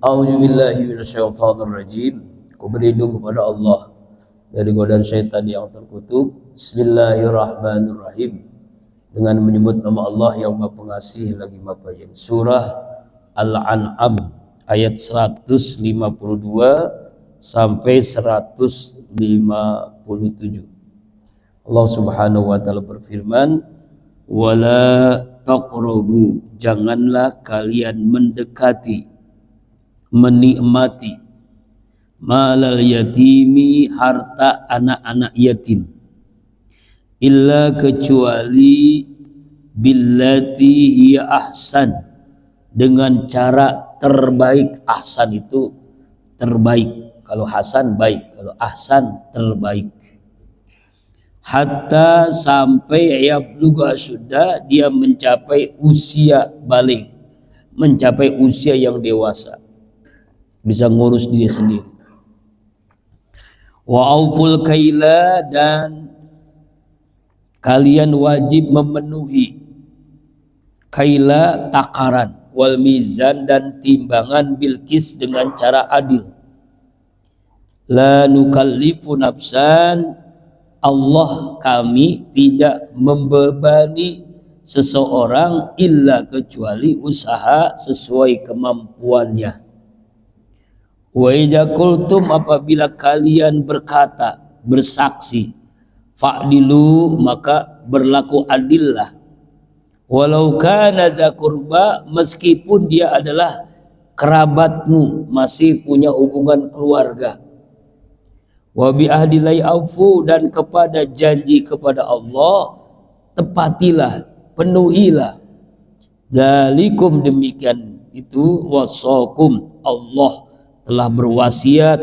A'udzubillahi minasyaitonirrajim. Aku berlindung kepada Allah dari godaan syaitan yang terkutuk. Bismillahirrahmanirrahim. Dengan menyebut nama Allah yang Maha Pengasih lagi Maha Penyayang. Surah Al-An'am ayat 152 sampai 157. Allah Subhanahu wa taala berfirman, "Wala taqrabu, janganlah kalian mendekati, menikmati malal yatimi, harta anak-anak yatim, illa kecuali billati hiya ahsan, dengan cara terbaik." Ahsan itu terbaik, kalau hasan baik, kalau ahsan terbaik. Hatta sampai yablugha asyudda, dia mencapai usia balik, mencapai usia yang dewasa, bisa ngurus diri sendiri. Wa auful kaila, dan kalian wajib memenuhi kaila takaran, wal mizan dan timbangan, bilqis dengan cara adil. La nukallifu nafsan, Allah kami tidak membebani seseorang illa kecuali usaha sesuai kemampuannya. Wa idza qultum, apabila kalian berkata, bersaksi, fa'dilu, maka berlaku adillah. Walau kana za qurba, meskipun dia adalah kerabatmu, masih punya hubungan keluarga. Wa bi ahdillahi aufu, dan kepada janji kepada Allah tepatilah, penuhilah. Dzalikum, demikian itu, wasakum, Allah telah berwasiat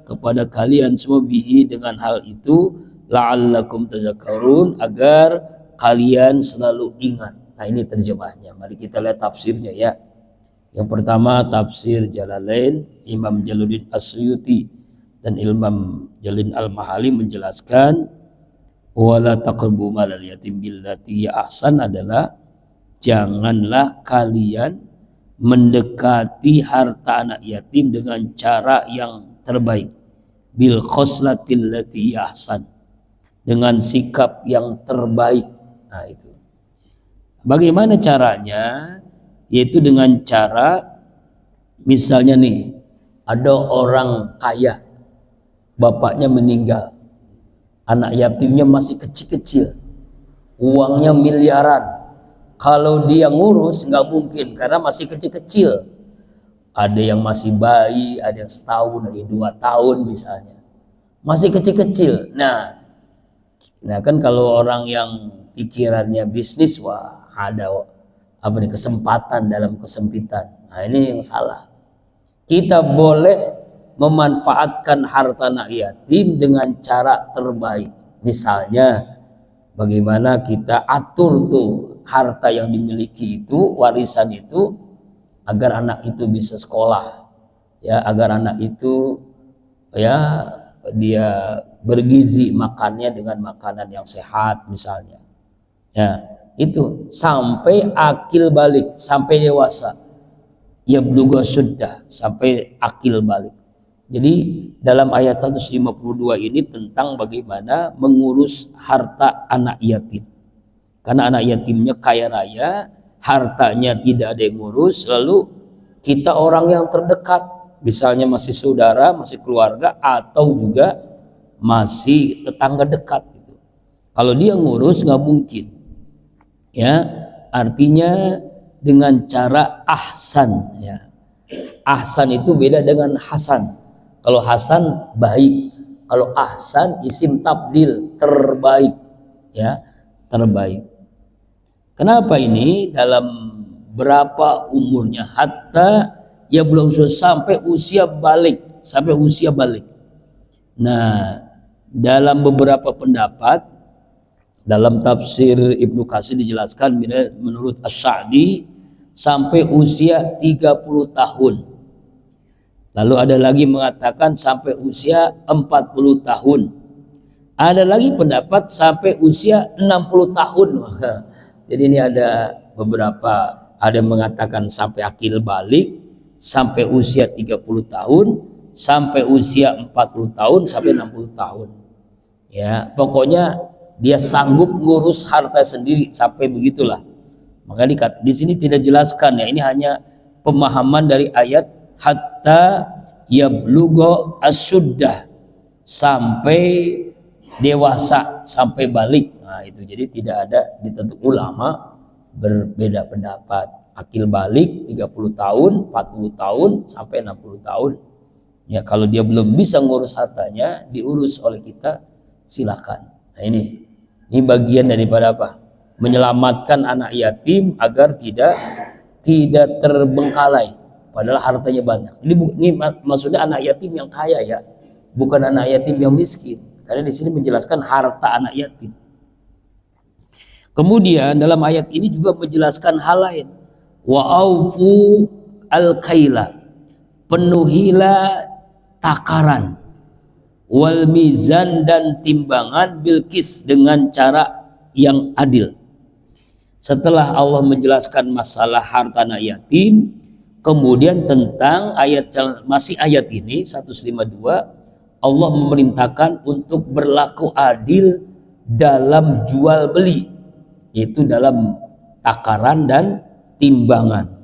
kepada kalian semua, bihi, dengan hal itu, la'allakum tazakkarun, agar kalian selalu ingat. Nah, ini terjemahnya. Mari kita lihat tafsirnya ya. Yang pertama tafsir Jalalain, Imam Jalaluddin As-Suyuti dan Imam Jalin Al-Mahali menjelaskan, wala taqrabu malal yatim billati ya ahsan adalah janganlah kalian mendekati harta anak yatim dengan cara yang terbaik, bil khoslatil lati ahsan, dengan sikap yang terbaik. Nah, itu bagaimana caranya? Yaitu dengan cara, misalnya nih, ada orang kaya, bapaknya meninggal, anak yatimnya masih kecil-kecil, uangnya miliaran. Kalau dia ngurus nggak mungkin, karena masih kecil-kecil. Ada yang masih bayi, ada yang setahun, ada yang 2 tahun misalnya, masih kecil-kecil. Nah kan kalau orang yang pikirannya bisnis, wah ada apa nih, kesempatan dalam kesempitan. Nah, ini yang salah. Kita boleh memanfaatkan harta anak yatim dengan cara terbaik. Misalnya bagaimana kita atur tuh harta yang dimiliki itu, warisan itu, agar anak itu bisa sekolah, ya, agar anak itu ya dia bergizi, makannya dengan makanan yang sehat misalnya. Ya, itu sampai akil balik, sampai dewasa. Ya bluga sudah sampai akil balik. Jadi dalam ayat 152 ini tentang bagaimana mengurus harta anak yatim. Karena anak yatimnya kaya raya, hartanya tidak ada yang ngurus, lalu kita orang yang terdekat, misalnya masih saudara, masih keluarga, atau juga masih tetangga dekat gitu. Kalau dia ngurus nggak mungkin. Ya, artinya dengan cara ahsan, ya. Ahsan itu beda dengan hasan. Kalau hasan baik, kalau ahsan isim tabdil, terbaik, ya, terbaik. Kenapa ini? Dalam berapa umurnya? Hatta ya belum sampai usia balik, sampai usia balik. Nah, dalam beberapa pendapat, dalam tafsir Ibnu Katsir dijelaskan menurut Asy-Sya'di sampai usia 30 tahun. Lalu ada lagi mengatakan sampai usia 40 tahun. Ada lagi pendapat sampai usia 60 tahun. Jadi ini ada beberapa, ada yang mengatakan sampai akil balik, sampai usia 30 tahun, sampai usia 40 tahun, sampai 60 tahun. Ya, pokoknya dia sanggup ngurus harta sendiri sampai begitulah. Maka di sini tidak jelaskan ya, ini hanya pemahaman dari ayat hatta yablugha asyuddah, sampai dewasa, sampai balik. Nah, itu jadi tidak ada ditentu, ulama berbeda pendapat. Akil balik 30 tahun, 40 tahun, sampai 60 tahun. Ya, kalau dia belum bisa ngurus hartanya, diurus oleh kita, silakan. Nah, ini bagian daripada apa? Menyelamatkan anak yatim agar tidak terbengkalai, padahal hartanya banyak. Ini maksudnya anak yatim yang kaya ya, bukan anak yatim yang miskin. Karena di sini menjelaskan harta anak yatim. Kemudian dalam ayat ini juga menjelaskan hal lain. Wa aufu al-kaila, penuhilah takaran, wal mizan, dan timbangan, bilkis, dengan cara yang adil. Setelah Allah menjelaskan masalah harta anak yatim, kemudian tentang masih ayat ini 152, Allah memerintahkan untuk berlaku adil dalam jual beli, yaitu dalam takaran dan timbangan.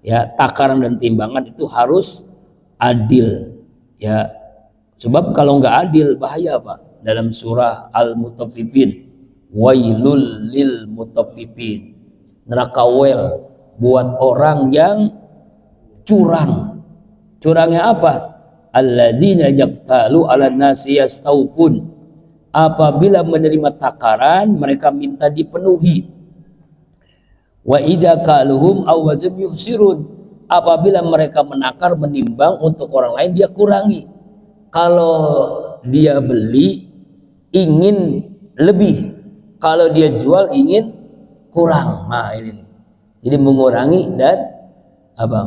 Ya, takaran dan timbangan itu harus adil. Ya, sebab kalau nggak adil bahaya Pak. Dalam surah Al-Mutaffifin, wailul lil mutaffifin, neraka wel buat orang yang curang. Curangnya apa? Alladzina yaqtalu 'alan nasi yastawfun, apabila menerima takaran mereka minta dipenuhi. Wa idza kaluhum aw wazim yuhsirun, apabila mereka menakar menimbang untuk orang lain dia kurangi. Kalau dia beli ingin lebih, kalau dia jual ingin kurang. Nah, ini jadi mengurangi dan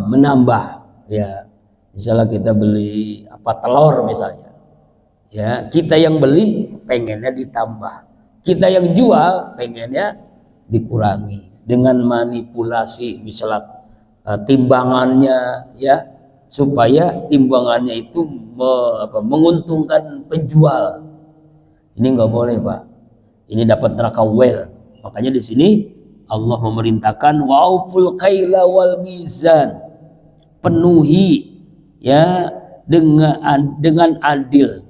menambah. Ya, misalnya kita beli telur misalnya, ya, kita yang beli pengennya ditambah, kita yang jual pengennya dikurangi dengan manipulasi misalnya timbangannya, ya, supaya timbangannya itu menguntungkan penjual. Ini nggak boleh Pak, ini dapat neraka wel. Makanya di sini Allah memerintahkan wa'uful kaila wal mizan, penuhi ya dengan adil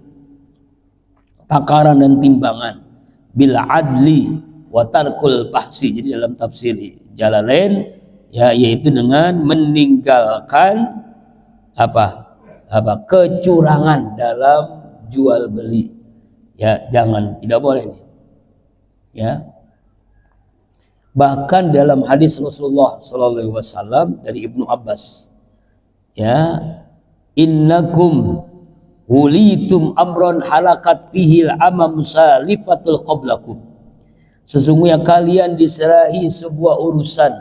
takaran dan timbangan, bila adli wa tarkul bahsi. Jadi dalam tafsir Jalalain ya, yaitu dengan meninggalkan kecurangan dalam jual beli. Ya, tidak boleh nih. Ya. Bahkan dalam hadis Rasulullah sallallahu alaihi wasallam dari Ibnu Abbas, ya, innakum hulitum amron halakat bihil amam salifatul qablakum, sesungguhnya kalian diserahi sebuah urusan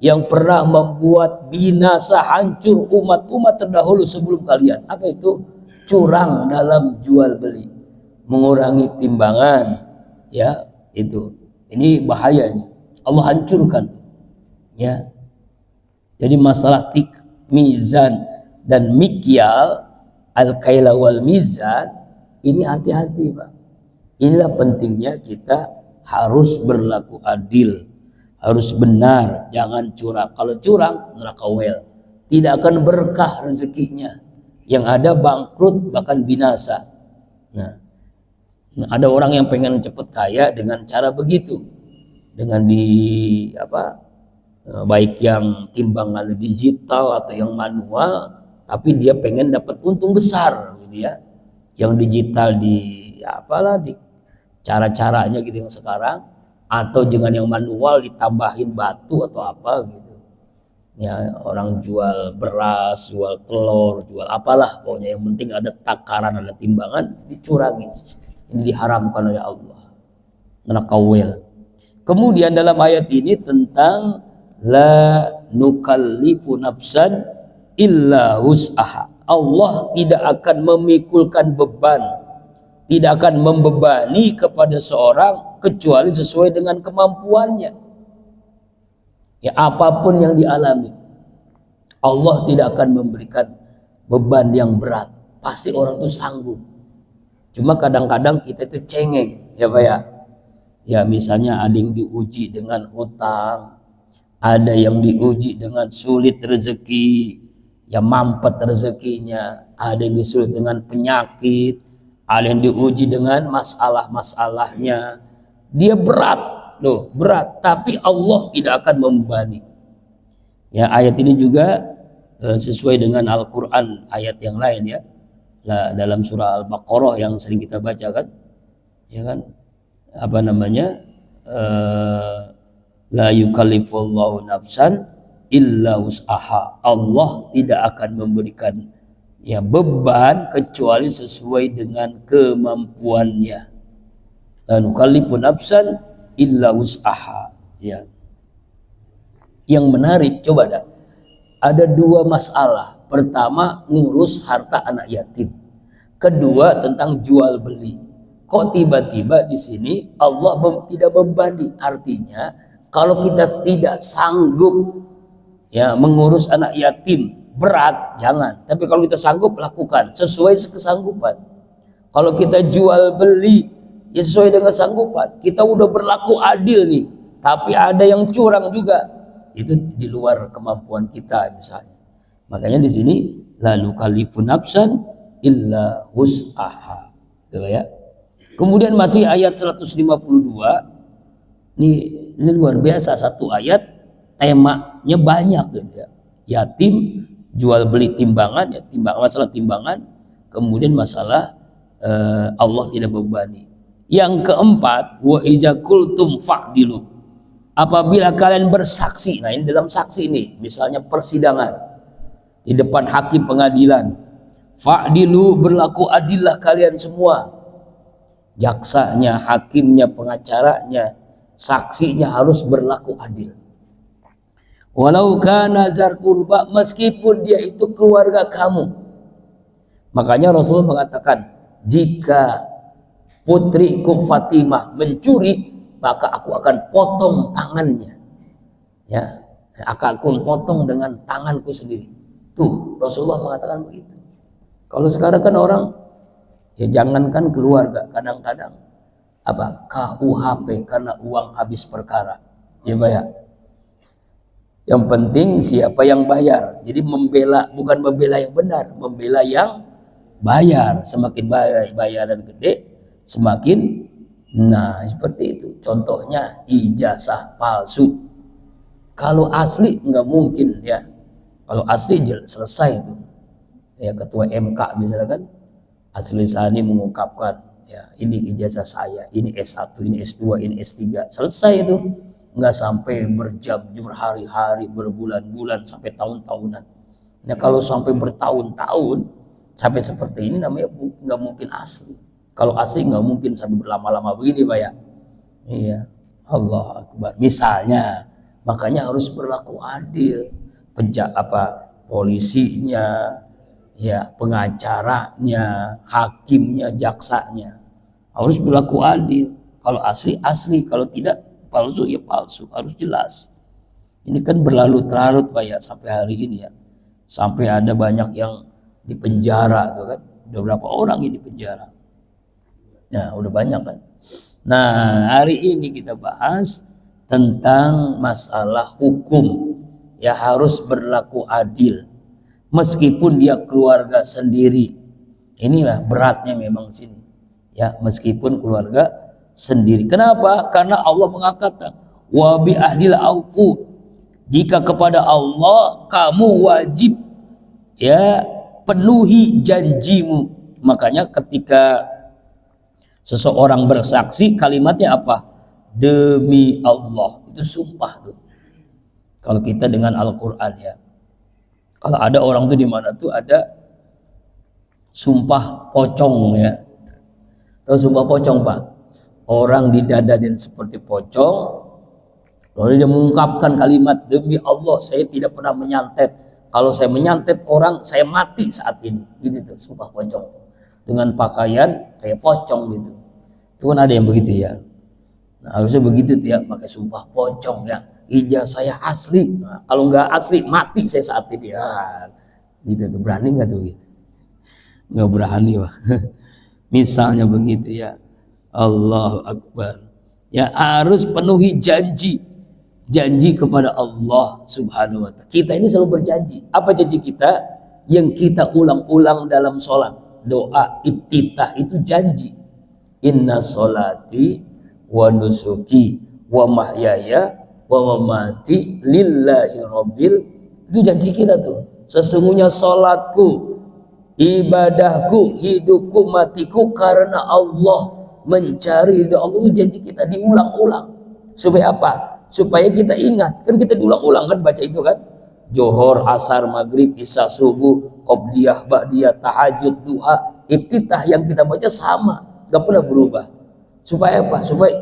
yang pernah membuat binasa hancur umat-umat terdahulu sebelum kalian. Apa itu? Curang dalam jual beli, mengurangi timbangan, ya, itu. Ini bahayanya, Allah hancurkan. Ya. Jadi masalah mizan dan mikyal, al-kaila wal mizan, ini hati-hati Pak. Inilah pentingnya kita harus berlaku adil, harus benar, jangan curang. Kalau curang neraka wel, tidak akan berkah rezekinya, yang ada bangkrut bahkan binasa. Nah, ada orang yang pengen cepat kaya dengan cara begitu, dengan baik yang timbangan digital atau yang manual, tapi dia pengen dapat untung besar gitu ya. Yang digital di cara-caranya gitu yang sekarang, atau dengan yang manual ditambahin batu atau apa gitu. Ya, orang jual beras, jual telur, jual apalah, pokoknya yang penting ada takaran, ada timbangan, dicurangi. Ini diharamkan oleh Allah. Neraka wel. Kemudian dalam ayat ini tentang la nukallifu nafsan illa wus'aha. Allah tidak akan memikulkan beban, tidak akan membebani kepada seorang kecuali sesuai dengan kemampuannya. Ya, apapun yang dialami, Allah tidak akan memberikan beban yang berat. Pasti orang itu sanggup. Cuma kadang-kadang kita itu cengeng, ya Pak ya. Ya misalnya ada yang diuji dengan hutang, ada yang diuji dengan sulit rezeki, ya mampet rezekinya, ada yang disulit dengan penyakit, ada yang diuji dengan masalah-masalahnya. Dia berat, loh, berat, tapi Allah tidak akan membebani. Ya, ayat ini juga sesuai dengan Al-Qur'an, ayat yang lain ya. Dalam surah Al-Baqarah yang sering kita baca kan. Ya kan? Apa namanya? La yukallifullahu nafsan illa wus'aha. Allah tidak akan memberikan ya beban kecuali sesuai dengan kemampuannya. La nukallifu nafsan illa wus'aha. Ya. Yang menarik coba dah. Ada dua masalah. Pertama, ngurus harta anak yatim. Kedua, tentang jual beli. Kok tiba-tiba di sini Allah tidak membebani? Artinya kalau kita tidak sanggup ya mengurus anak yatim, berat, jangan. Tapi kalau kita sanggup, lakukan sesuai kesanggupan. Kalau kita jual beli, ya sesuai dengan sanggupan. Kita udah berlaku adil nih, tapi ada yang curang juga, itu di luar kemampuan kita misalnya. Makanya di sini la nukallifu nafsan illa wus'aha. Gitu ya. Kemudian masih ayat 152. Ini luar biasa, satu ayat temanya banyak gitu ya. Yatim, jual beli timbangan, ya masalah timbangan, kemudian masalah Allah tidak membebani. Yang keempat, wa iza qultum fa'dilu. Apabila kalian bersaksi, nah ini dalam saksi ini, misalnya persidangan di depan hakim pengadilan, fa'dilu, berlaku adillah kalian semua. Jaksanya, hakimnya, pengacaranya, saksinya harus berlaku adil. Walau kana zar qurba, meskipun dia itu keluarga kamu. Makanya Rasul mengatakan, jika putriku Fatimah mencuri, maka aku akan potong tangannya. Ya, akan aku potong dengan tanganku sendiri. Tuh, Rasulullah mengatakan begitu. Kalau sekarang kan orang, ya jangankan keluarga, kadang-kadang apa KUHP karena uang habis perkara, ya bayar. Yang penting siapa yang bayar. Jadi membela, bukan membela yang benar, membela yang bayar. Semakin bayaran gede, semakin, nah seperti itu. Contohnya ijazah palsu. Kalau asli nggak mungkin ya. Kalau asli selesai itu. Ya ketua MK misalnya kan, asli sani mengungkapkan, ya ini ijazah saya, ini S1, ini S2, ini S3, selesai itu. Nggak sampai berjam-jam, berhari-hari, berbulan-bulan, sampai tahun-tahunan. Nah kalau sampai bertahun-tahun sampai seperti ini, namanya nggak mungkin asli. Kalau asli nggak mungkin sampai berlama-lama begini Pak ya. Iya, Allah Akbar. Misalnya, makanya harus berlaku adil. Polisinya, ya pengacaranya, hakimnya, jaksanya harus berlaku adil. Kalau asli asli, kalau tidak palsu ya palsu, harus jelas. Ini kan berlarut-larut Pak ya sampai hari ini ya. Sampai ada banyak yang di penjara tuh kan. Udah berapa orang ini di penjara. Nah, udah banyak kan. Nah, hari ini kita bahas tentang masalah hukum. Ya harus berlaku adil. Meskipun dia keluarga sendiri. Inilah beratnya memang sini. Ya, meskipun keluarga sendiri. Kenapa? Karena Allah mengatakan, wa bi ahdil aufu. Jika kepada Allah kamu wajib ya penuhi janjimu. Makanya ketika seseorang bersaksi, kalimatnya apa? Demi Allah. Itu sumpah tuh. Kalau kita dengan Al-Qur'an ya. Kalau ada orang tuh di mana tuh ada sumpah pocong ya. Tahu sumpah pocong Pak? Orang didadain seperti pocong, lalu dia mengungkapkan kalimat, demi Allah saya tidak pernah menyantet. Kalau saya menyantet orang, saya mati saat ini. Gitu tuh sumpah pocong. Dengan pakaian kayak pocong gitu. Itu kan ada yang begitu ya. Nah, harusnya begitu tuh ya, pakai sumpah pocong ya. ijazah saya asli. Nah, kalau nggak asli mati saya saat ini. Ya, gitu tuh, berani nggak tuh? Nggak berani, wah. Misalnya begitu ya. Allahu Akbar. Ya, harus penuhi janji kepada Allah Subhanahu wa Ta'ala. Kita ini selalu berjanji. Apa janji kita? Yang kita ulang-ulang dalam sholat, doa iftitah itu janji. Inna sholati wa nusuki wa mahyaya wa mamati lillahi rabbil. Itu janji kita tuh. Sesungguhnya sholatku, ibadahku, hidupku, matiku karena Allah, mencari ridha Allah. Itu janji kita, diulang-ulang. Supaya apa? Supaya kita ingat. Kan kita diulang-ulang kan baca itu kan. Johor, asar, maghrib, isya, subuh, qobliyah, ba'diyah, tahajud, duha, iftitah yang kita baca sama, gak pernah berubah. Supaya apa? Supaya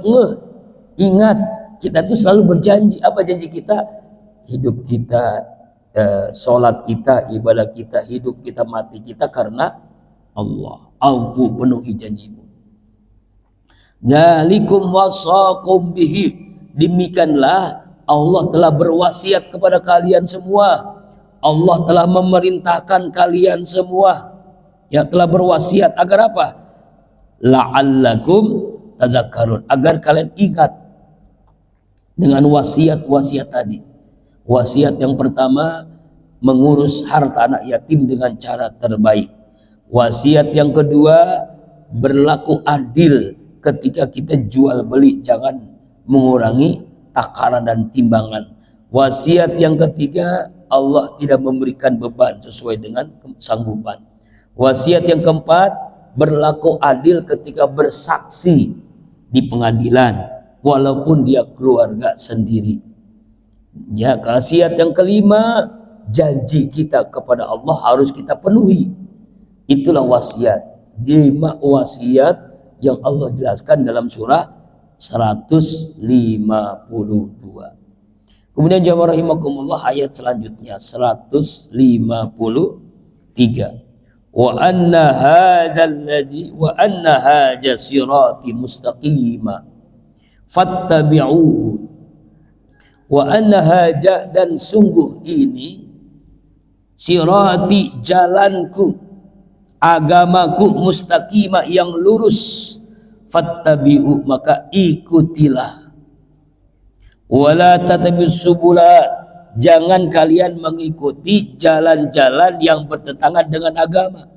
ingat, kita tuh selalu berjanji. Apa janji kita? Hidup kita, sholat kita, ibadah kita, hidup kita, mati kita karena Allah. Aufu, penuhi janjimu. Dzalikum wasaqum bihi. Demikianlah Allah telah berwasiat kepada kalian semua. Allah telah memerintahkan kalian semua, ya, telah berwasiat agar apa? La'allakum tazakkarun, agar kalian ingat dengan wasiat-wasiat tadi. Wasiat yang pertama, mengurus harta anak yatim dengan cara terbaik. Wasiat yang kedua, berlaku adil ketika kita jual beli, jangan mengurangi takaran dan timbangan. Wasiat yang ketiga, Allah tidak memberikan beban sesuai dengan kesanggupan. Wasiat yang keempat, berlaku adil ketika bersaksi di pengadilan walaupun dia keluarga sendiri. Ya, wasiat yang kelima, janji kita kepada Allah harus kita penuhi. Itulah wasiat. 5 wasiat yang Allah jelaskan dalam surah 152. Kemudian jamaah rahimakumullah, ayat selanjutnya 153. Wa anna hadzal ladzi wa anna hadza sirati mustaqima fattabi'uhu wa anna hadza, dan sungguh ini sirati, jalanku, agamaku, mustaqima, yang lurus. Fattabi'u, maka ikutilah. Wala tattabi'us subula, jangan kalian mengikuti jalan-jalan yang bertentangan dengan agama.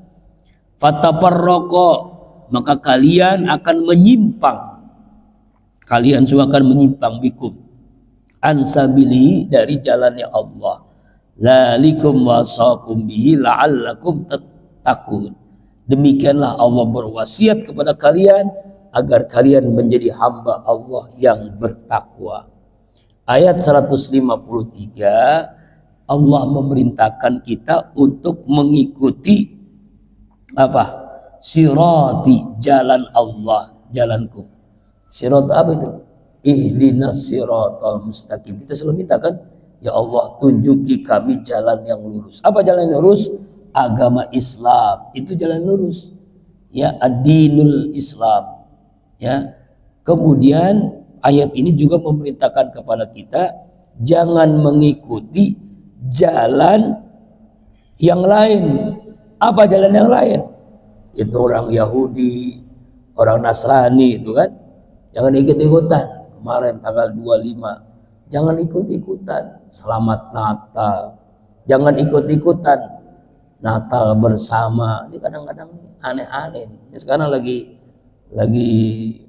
Fatafarraqa, maka kalian akan menyimpang. Kalian semua akan menyimpang, bikum, ansabili, dari jalannya Allah. Dzalikum wasaqum bihi la'allakum tattaqun. Demikianlah Allah berwasiat kepada kalian agar kalian menjadi hamba Allah yang bertakwa. Ayat 153, Allah memerintahkan kita untuk mengikuti apa? Sirati, jalan Allah, jalanku. Sirat apa itu? Ihdinas siratal mustaqim. Kita selalu minta kan, ya Allah, tunjuki kami jalan yang lurus. Apa jalan yang lurus? Agama Islam, itu jalan lurus. Ya, ad-dinul Islam. Ya. Kemudian ayat ini juga memerintahkan kepada kita jangan mengikuti jalan yang lain. Apa jalan yang lain? Itu orang Yahudi, orang Nasrani itu kan. Jangan ikut-ikutan. Kemarin tanggal 25, jangan ikut-ikutan selamat Natal. Jangan ikut-ikutan Natal bersama. Ini kadang-kadang aneh-aneh. Ini sekarang lagi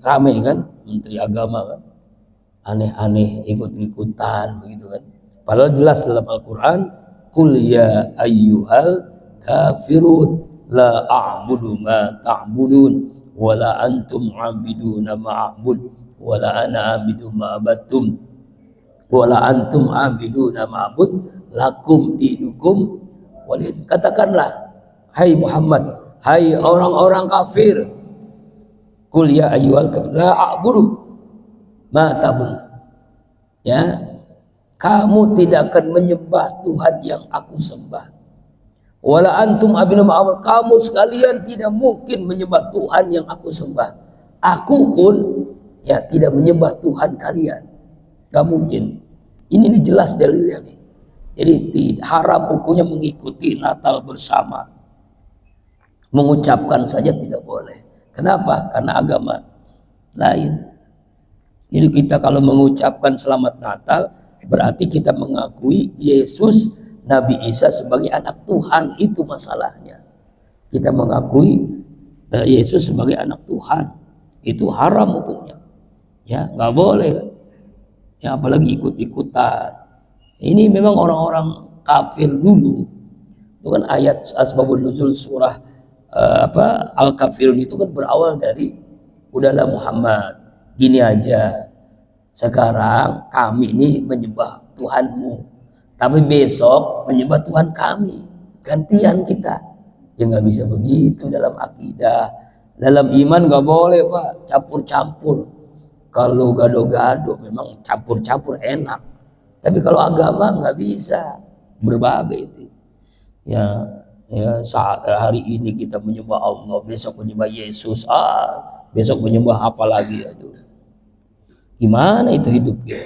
rame kan, Menteri Agama kan, aneh-aneh, ikut-ikutan begitu kan. Padahal jelas dalam Al-Quran, qul ya ayyuhal kafirun la a'budu ma ta'budun wa la antum 'abiduna ma a'bud wa la ana 'abidu ma abattum wa la antum 'abiduna ma a'bud lakum dinukum walid. Katakanlah, hai Muhammad, hai orang-orang kafir, qul ya ayyuhal kafir la a'budu ma ta'budun, ya, kamu tidak akan menyembah Tuhan yang aku sembah. Wala antum abinu ma'abud, kamu sekalian tidak mungkin menyembah Tuhan yang aku sembah. Aku pun ya tidak menyembah Tuhan kalian, gak mungkin. Ini jelas dalilnya nih. Jadi haram hukumnya mengikuti Natal bersama. Mengucapkan saja tidak boleh. Kenapa? Karena agama lain. Jadi kita kalau mengucapkan selamat Natal, berarti kita mengakui Yesus Nabi Isa sebagai anak Tuhan. Itu masalahnya. Kita mengakui Yesus sebagai anak Tuhan. Itu haram hukumnya. Ya, nggak boleh kan? Ya, apalagi ikut-ikutan. Ini memang orang-orang kafir dulu. Itu kan ayat asbabun nuzul surah Al-Kafirun itu kan berawal dari udahlah Muhammad, gini aja. Sekarang kami ini menyembah Tuhanmu, tapi besok menyembah Tuhan kami. Gantian kita. Ya nggak bisa begitu dalam akidah. Dalam iman nggak boleh Pak, campur-campur. Kalau gado-gado memang campur-campur enak. Tapi kalau agama nggak bisa, berbabe itu. Ya saat hari ini kita menyembah Allah, besok menyembah Yesus, besok menyembah apa lagi, aduh. Gimana itu hidup ya?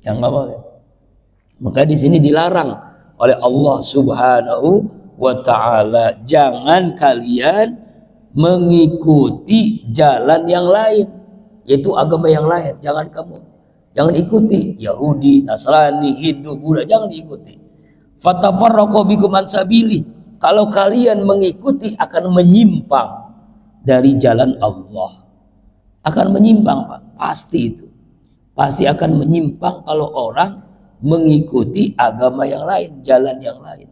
Yang nggak boleh. Maka di sini dilarang oleh Allah Subhanahu wa Ta'ala, jangan kalian mengikuti jalan yang lain, yaitu agama yang lain. Jangan ikuti Yahudi, Nasrani, Hindu, Buddha, jangan diikuti. Fatafarraqu bikum an sabili. Kalau kalian mengikuti akan menyimpang dari jalan Allah. Akan menyimpang, Pak. Pasti itu. Pasti akan menyimpang kalau orang mengikuti agama yang lain, jalan yang lain.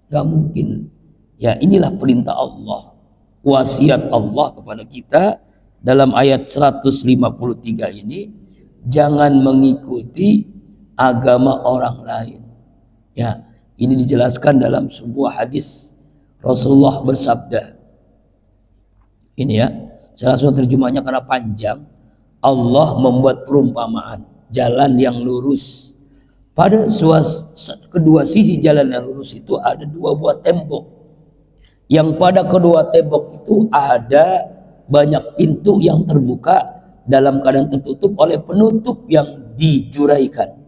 Gak mungkin. Ya, inilah perintah Allah. Wasiat Allah kepada kita dalam ayat 153 ini, jangan mengikuti agama orang lain. Ya, ini dijelaskan dalam sebuah hadis. Rasulullah bersabda, ini ya, saya langsung terjemahnya karena panjang. Allah membuat perumpamaan jalan yang lurus. Pada kedua sisi jalan yang lurus itu ada dua buah tembok. Yang pada kedua tembok itu ada banyak pintu yang terbuka dalam keadaan tertutup oleh penutup yang dijuraikan.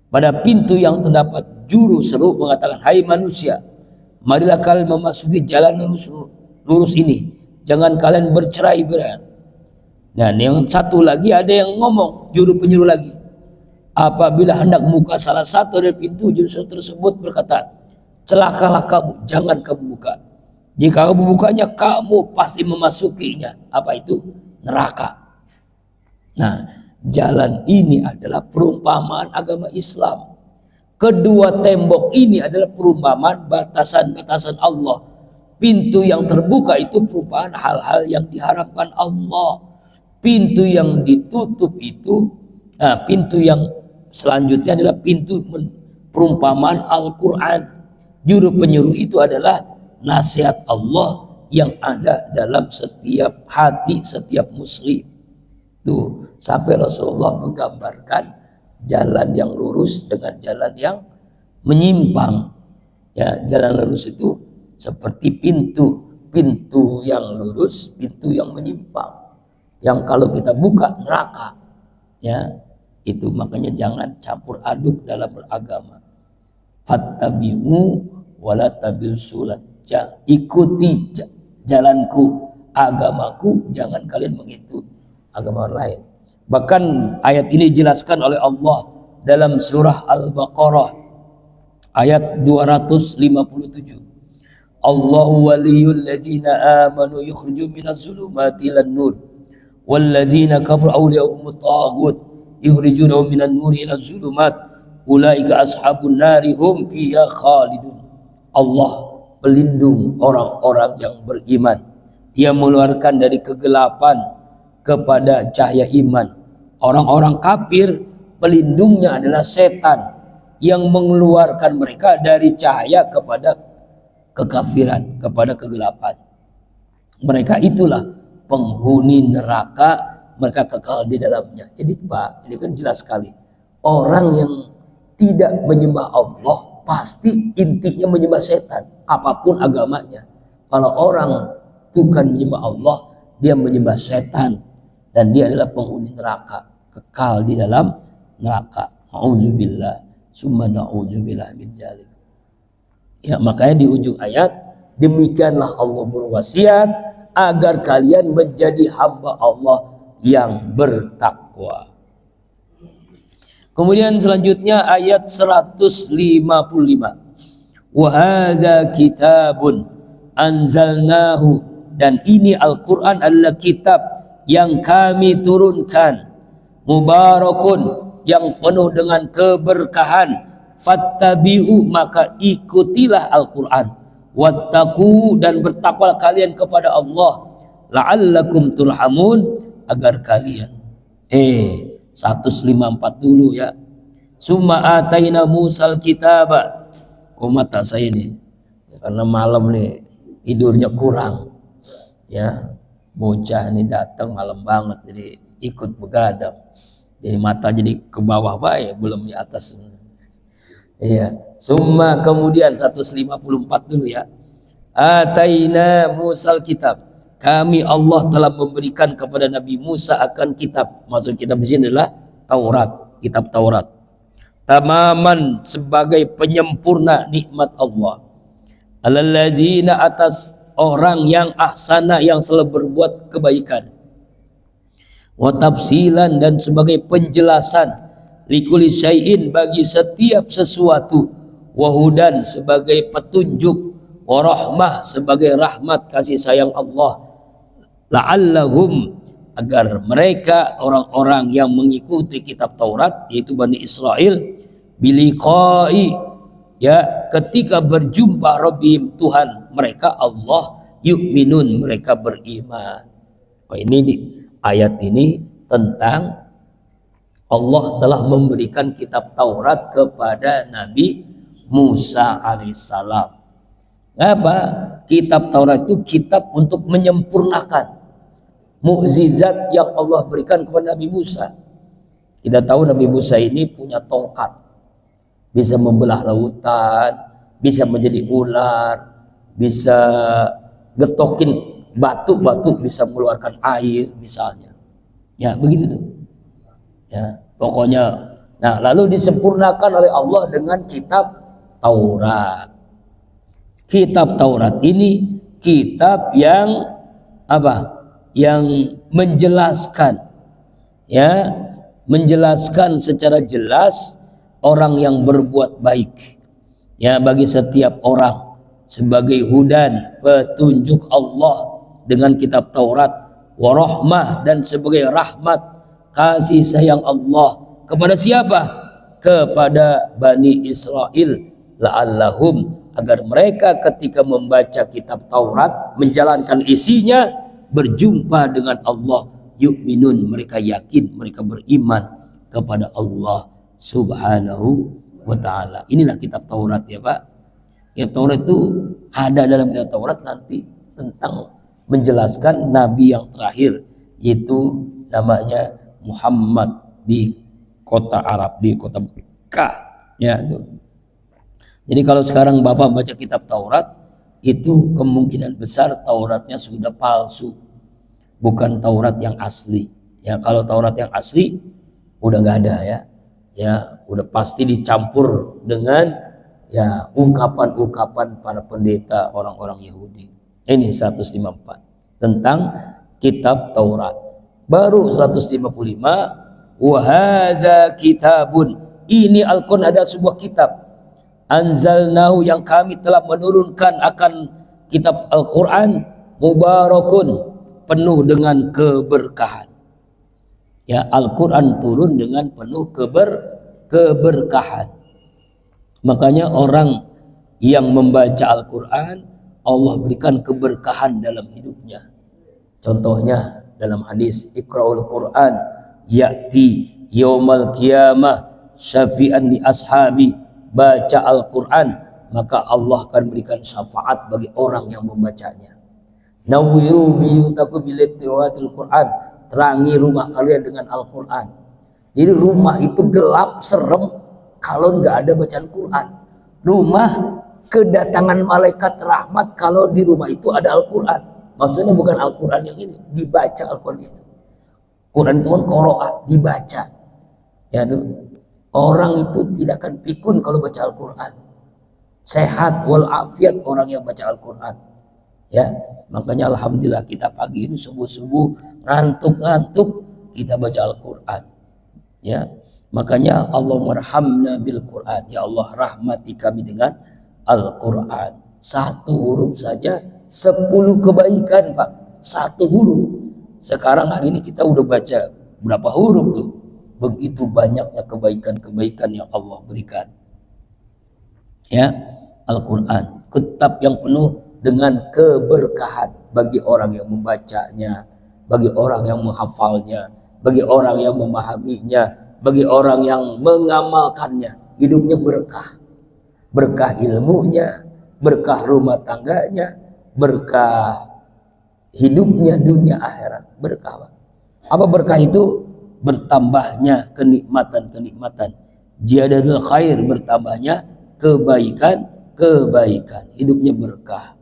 Pada pintu yang terdapat juru seru mengatakan, hai manusia, marilah kalian memasuki jalan yang lurus ini. Jangan kalian bercerai-berai. Dan yang satu lagi ada yang ngomong, juru penyuruh lagi. Apabila hendak buka salah satu dari pintu, juru seru tersebut berkata, celakalah kamu, jangan kamu buka. Jika kamu bukanya, kamu pasti memasukinya. Apa itu? Neraka. Nah, jalan ini adalah perumpamaan agama Islam. Kedua tembok ini adalah perumpamaan batasan-batasan Allah. Pintu yang terbuka itu perumpamaan hal-hal yang diharapkan Allah. Pintu yang ditutup itu, pintu yang selanjutnya adalah pintu perumpamaan Al-Quran. Juru penyuruh itu adalah nasihat Allah yang ada dalam setiap hati setiap muslim. Tuh, sampai Rasulullah menggambarkan jalan yang lurus dengan jalan yang menyimpang. Ya, jalan lurus itu seperti pintu yang lurus, pintu yang menyimpang. Yang kalau kita buka neraka. Ya, itu makanya jangan campur aduk dalam beragama. Fattabi'u wala tabil sulat. Ikuti jalanku, agamaku, jangan kalian mengikuti agama orang lain. Bahkan ayat ini dijelaskan oleh Allah dalam surah Al-Baqarah ayat 257. Allahu waliyul ladzina amanu yukhrijum minaz zulumati ilan nur wal ladzina kafaru awliyahumut taghut yukhrijunahum minan nuri ilaz zulumat ulaika ashabun nari hum fiha khalidun. Allah pelindung orang-orang yang beriman. Dia mengeluarkan dari kegelapan kepada cahaya iman. Orang-orang kafir pelindungnya adalah setan yang mengeluarkan mereka dari cahaya kepada kekafiran, kepada kegelapan. Mereka itulah penghuni neraka, mereka kekal di dalamnya. Jadi Pak, ini kan jelas sekali. Orang yang tidak menyembah Allah pasti intinya menyembah setan, apapun agamanya. Kalau orang bukan menyembah Allah, dia menyembah setan dan dia adalah penghuni neraka, kekal di dalam neraka. A'udzubillah, summa na'udzubillah min dzalik. Ya, makanya di ujung ayat, demikianlah Allah berwasiat agar kalian menjadi hamba Allah yang bertakwa. Kemudian selanjutnya ayat 155. Wa hadza kitabun anzalnahu, dan ini Al-Qur'an adalah kitab yang kami turunkan, mubarakun, yang penuh dengan keberkahan, fattabi'u, maka ikutilah Al-Qur'an, wattaqu, dan bertakwalah kalian kepada Allah, la'allakum turhamun, agar kalian 154 dulu ya. Summa ataina Musal kitaba. Mata saya ini karena malam nih tidurnya kurang ya, bocah ini datang malam banget jadi ikut begadang, jadi mata jadi ke bawah baik, belum di atas. Iya, summa kemudian 154 dulu ya. Ataina Musal kitab, kami Allah telah memberikan kepada Nabi Musa akan kitab. Maksud kitab di sini adalah Taurat, kitab Taurat. Tamaman, sebagai penyempurna nikmat Allah. Alalladzina, atas orang yang ahsana, yang selalu berbuat kebaikan. Wa tafsilan, dan sebagai penjelasan. Likulli syai'in, bagi setiap sesuatu. Wa hudan, sebagai petunjuk. Wa rahmah, sebagai rahmat kasih sayang Allah. La'allahum, agar mereka orang-orang yang mengikuti kitab Taurat, yaitu Bani Israel, biliqai, ya, ketika berjumpa Rabbihim, Tuhan mereka Allah, yu'minun, mereka beriman. Ini di ayat ini tentang Allah telah memberikan kitab Taurat kepada Nabi Musa alaihissalam. Apa? Kitab Taurat itu kitab untuk menyempurnakan mukjizat yang Allah berikan kepada Nabi Musa. Kita tahu Nabi Musa ini punya tongkat, bisa membelah lautan, bisa menjadi ular, bisa getokin batu-batu, bisa mengeluarkan air misalnya. Ya, begitu tuh. Ya, pokoknya. Nah, lalu disempurnakan oleh Allah dengan kitab Taurat. Kitab Taurat ini kitab yang apa? Yang menjelaskan, ya, menjelaskan secara jelas orang yang berbuat baik, ya, bagi setiap orang, sebagai hudan, petunjuk Allah dengan kitab Taurat, warahmah, dan sebagai rahmat kasih sayang Allah kepada siapa? Kepada Bani Israel, la'allahum, agar mereka ketika membaca kitab Taurat, menjalankan isinya, berjumpa dengan Allah, yu'minun, mereka yakin, mereka beriman kepada Allah subhanahu wa ta'ala. Inilah kitab Taurat ya Pak. Kitab Taurat itu ada dalam kitab Taurat nanti tentang menjelaskan Nabi yang terakhir, yaitu namanya Muhammad, di kota Arab, di kota Mekah ya itu. Jadi kalau sekarang Bapak baca kitab Taurat, itu kemungkinan besar Tauratnya sudah palsu, bukan Taurat yang asli. Ya, kalau Taurat yang asli udah nggak ada ya. Ya, udah pasti dicampur dengan ya ungkapan-ungkapan para pendeta orang-orang Yahudi. Ini 154 tentang kitab Taurat. Baru 155, wa hadza kitabun, ini Al-Qur'an ada sebuah kitab, anzalnahu, yang kami telah menurunkan akan kitab Al-Qur'an, mubarakun, penuh dengan keberkahan. Ya, Al-Qur'an turun dengan penuh keberkahan. Makanya orang yang membaca Al-Qur'an, Allah berikan keberkahan dalam hidupnya. Contohnya dalam hadis, Iqra'ul Qur'an ya'ti yaumal qiyamah syafi'an li ashabi, baca Al-Quran maka Allah akan berikan syafaat bagi orang yang membacanya. Nawwiru biyutakum bitilaatil Quran, terangi rumah kalian dengan Al-Quran. Jadi rumah itu gelap, serem kalau nggak ada bacaan Quran. Rumah kedatangan malaikat rahmat kalau di rumah itu ada Al-Quran. Maksudnya bukan Al-Quran yang ini, dibaca Al-Quran itu. Quran itu kan qiraah, dibaca. Ya tuh. Orang itu tidak akan pikun kalau baca Al-Quran. Sehat walafiat orang yang baca Al-Quran. Ya, makanya alhamdulillah kita pagi ini subuh-subuh ngantuk-ngantuk kita baca Al-Quran. Ya, makanya Allah marhamna bil Quran. Ya Allah rahmati kami dengan Al-Quran. Satu huruf saja 10 kebaikan, Pak. Satu huruf. Sekarang hari ini kita udah baca berapa huruf tuh? Begitu banyaknya kebaikan-kebaikan yang Allah berikan. Ya, Al-Quran, kitab yang penuh dengan keberkahan bagi orang yang membacanya, bagi orang yang menghafalnya, bagi orang yang memahaminya, bagi orang yang mengamalkannya. Hidupnya berkah. Berkah ilmunya, berkah rumah tangganya, berkah hidupnya dunia akhirat. Berkah. Apa berkah itu? Bertambahnya kenikmatan-kenikmatan. Ziyadatul khair, bertambahnya kebaikan-kebaikan. Hidupnya berkah.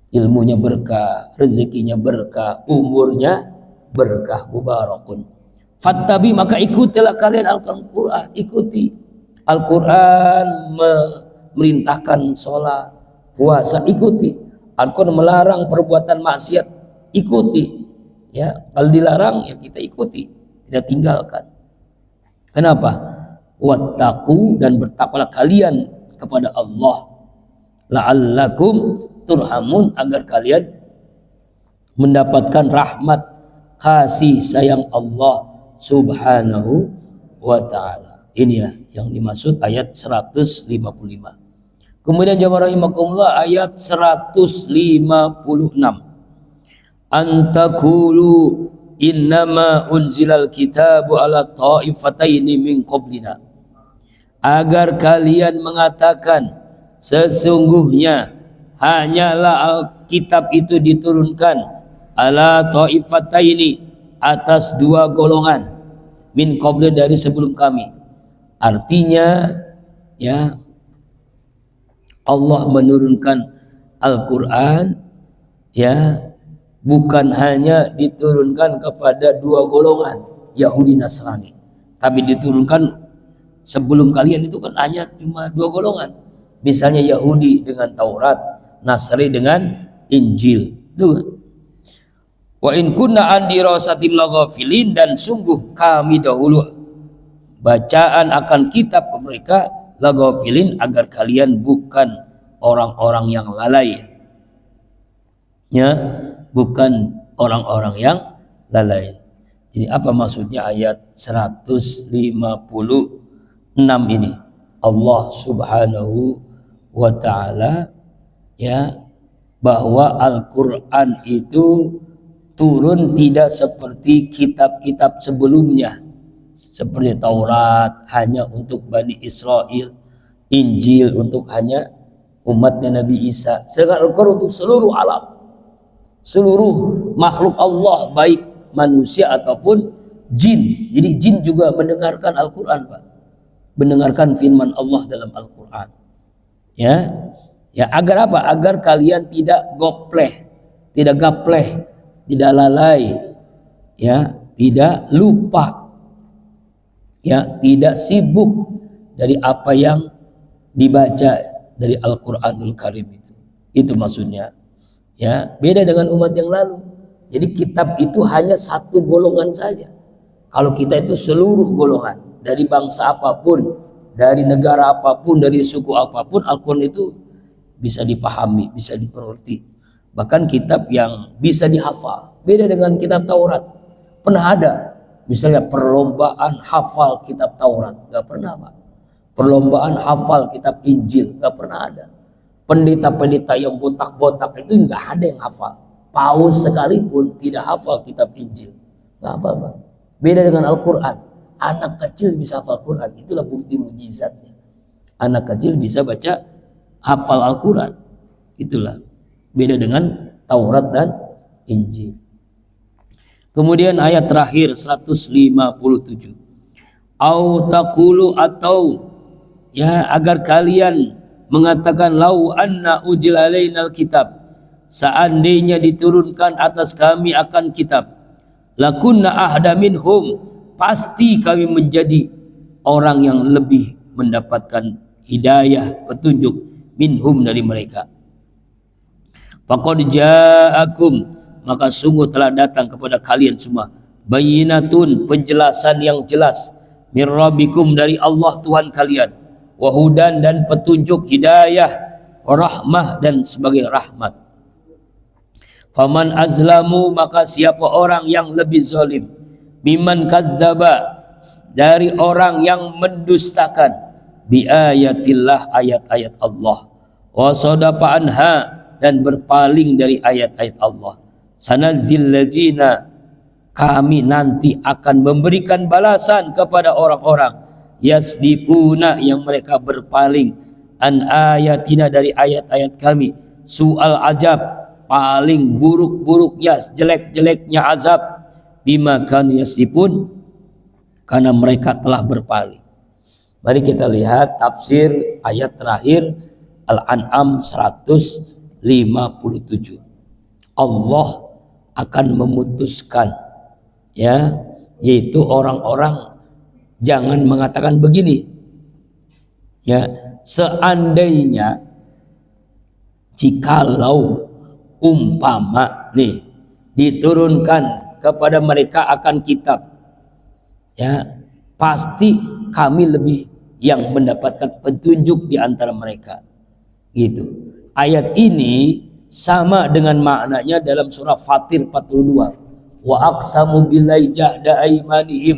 Ilmunya berkah, rezekinya berkah, umurnya berkah, mubarakun. Fattabi, maka ikutilah kalian Al-Quran. Ikuti Al-Quran, memerintahkan sholat, puasa, ikuti. Al-Quran melarang perbuatan maksiat, ikuti. Ya, kalau dilarang ya kita ikuti, kita tinggalkan. Kenapa? Wattaqu, dan bertakwalah kalian kepada Allah, la'allakum turhamun, agar kalian mendapatkan rahmat kasih sayang Allah subhanahu wa ta'ala. Inilah yang dimaksud ayat 155. Kemudian jamaah rahimakumullah, ayat 156. Antakulu innama unzilal kitabu ala ta'ifataini min qablina, agar kalian mengatakan sesungguhnya hanyalah Alkitab itu diturunkan ala ta'ifataini, atas 2 golongan, min qabli, dari sebelum kami. Artinya ya, Allah menurunkan Al-Quran ya bukan hanya diturunkan kepada 2 golongan, Yahudi Nasrani, tapi diturunkan sebelum kalian itu kan hanya cuma 2 golongan. Misalnya Yahudi dengan Taurat, Nasrani dengan Injil. Tuh. Wa in kunna an dirasatim laghafilin, dan sungguh kami dahulu bacaan akan kitab ke mereka laghafilin, agar kalian bukan orang-orang yang lalai. Ya, bukan orang-orang yang lalai. Jadi apa maksudnya ayat 156 ini? Allah subhanahu wa ta'ala ya, bahwa Al-Quran itu turun tidak seperti kitab-kitab sebelumnya, seperti Taurat hanya untuk Bani Israel, Injil untuk hanya umatnya Nabi Isa, sedangkan Al-Quran untuk seluruh alam, seluruh makhluk Allah, baik manusia ataupun jin. Jadi jin juga mendengarkan Al-Quran, Pak, mendengarkan firman Allah dalam Al-Quran. Ya, ya, agar apa? Agar kalian tidak gopleh, tidak gapleh, tidak lalai, ya, tidak lupa, ya, tidak sibuk dari apa yang dibaca dari Al-Quranul Karim itu. Itu maksudnya. Ya, beda dengan umat yang lalu. Jadi kitab itu hanya 1 golongan saja. Kalau kita itu seluruh golongan, dari bangsa apapun, dari negara apapun, dari suku apapun, Al-Quran itu bisa dipahami, bisa dimengerti. Bahkan kitab yang bisa dihafal. Beda dengan kitab Taurat. Pernah ada misalnya perlombaan hafal kitab Taurat? Gak pernah, Pak. Perlombaan hafal kitab Injil? Gak pernah ada. Pendeta-pendeta yang botak-botak itu gak ada yang hafal. Paus sekalipun tidak hafal kitab Injil. Gak hafal, Pak. Beda dengan Al-Quran. Anak kecil bisa hafal Quran. Itulah bukti mujizatnya. Anak kecil bisa baca, hafal Al-Quran. Itulah. Beda dengan Taurat dan Injil. Kemudian ayat terakhir 157. Au taqulu, atau ya, agar kalian mengatakan lau anna ujil alainal kitab, seandainya diturunkan atas kami akan kitab, lakunna ahda minhum, pasti kami menjadi orang yang lebih mendapatkan hidayah, petunjuk minhum dari mereka. Faqad ja'akum, maka sungguh telah datang kepada kalian semua, bayyinatun, penjelasan yang jelas, min rabbikum, dari Allah Tuhan kalian, wa hudan, dan petunjuk hidayah, wa rahmah, dan sebagai rahmat. Faman azlamu, maka siapa orang yang lebih zalim, mimman kazzaba, dari orang yang mendustakan, bi ayatillah, ayat-ayat Allah, wa sadaqa anha, dan berpaling dari ayat-ayat Allah. Sanazzil ladzina, kami nanti akan memberikan balasan kepada orang-orang yasdifuna, yang mereka berpaling, an ayatina, dari ayat-ayat kami, su'al ajab, paling buruk-buruknya, jelek-jeleknya azab, bima kanu yasdifun, karena mereka telah berpaling. Mari kita lihat tafsir ayat terakhir Al-An'am 157. Allah akan memutuskan, ya, yaitu orang-orang jangan mengatakan begini, ya, seandainya jikalau umpama nih diturunkan kepada mereka akan kitab, ya, pasti kami lebih yang mendapatkan petunjuk di antara mereka, gitu. Ayat ini sama dengan maknanya dalam surah Fatir 42. Wa aqsamu billahi jahda aymanihim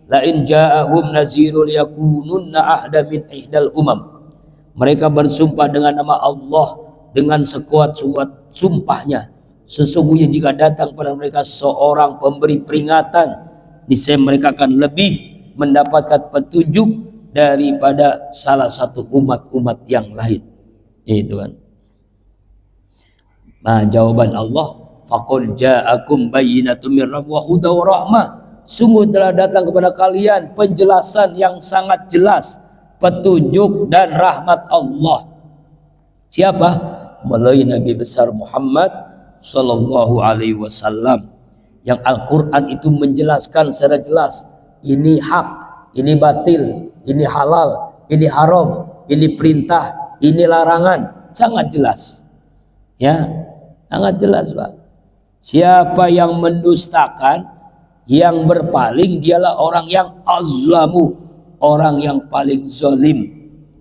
la in ja'ahum nazirun yakununna ahda min ihdal umam. Mereka bersumpah dengan nama Allah dengan sekuat-kuat sumpahnya, sesungguhnya jika datang pada mereka seorang pemberi peringatan, niscaya mereka akan lebih mendapatkan petunjuk daripada salah satu umat-umat yang lain. Itu kan. Nah, jawaban Allah, faqul ja'akum bayyinatun min rabbikum wa hudan wa rahmah, sungguh telah datang kepada kalian penjelasan yang sangat jelas, petunjuk dan rahmat Allah. Siapa? Melalui Nabi besar Muhammad sallallahu alaihi wasallam, yang Al-Qur'an itu menjelaskan secara jelas, ini hak, ini batil, ini halal, ini haram, ini perintah, ini larangan, sangat jelas. Ya, sangat jelas, Pak. Siapa yang mendustakan, yang berpaling, dialah orang yang azlamu, orang yang paling zalim.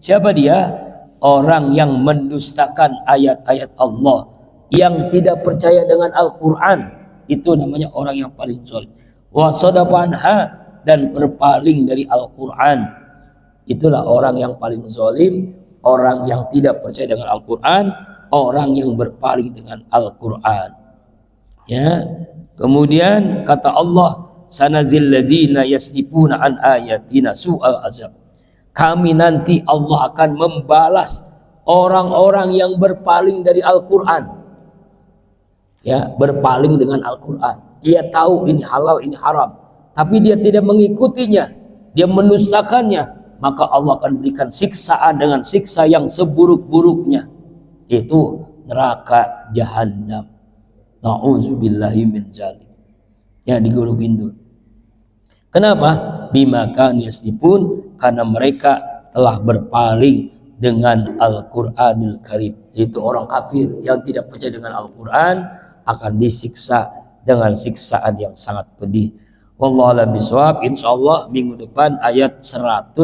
Siapa dia? Orang yang mendustakan ayat-ayat Allah, yang tidak percaya dengan Al-Quran, itu namanya orang yang paling zalim. Wa sadaqa anha, dan berpaling dari Al-Quran, itulah orang yang paling zalim. Orang yang tidak percaya dengan Al-Quran, orang yang berpaling dengan Al-Quran. Ya. Kemudian kata Allah, sanazil ladzina yasdifuna an ayatina su'al azab. Kami nanti Allah akan membalas orang-orang yang berpaling dari Al-Quran. Ya, berpaling dengan Al-Quran. Dia tahu ini halal, ini haram, tapi dia tidak mengikutinya, dia mendustakannya, maka Allah akan berikan siksaan dengan siksa yang seburuk-buruknya, yaitu neraka jahanam. Na'udzubillahi min dzalik. Ya, di guru pintu. Kenapa? Bima kanu yasdifun, karena mereka telah berpaling dengan Al-Qur'anil Karim. Itu orang kafir yang tidak percaya dengan Al-Qur'an akan disiksa dengan siksaan yang sangat pedih. Wallahu a'lam bishawab. Insyaallah minggu depan ayat 100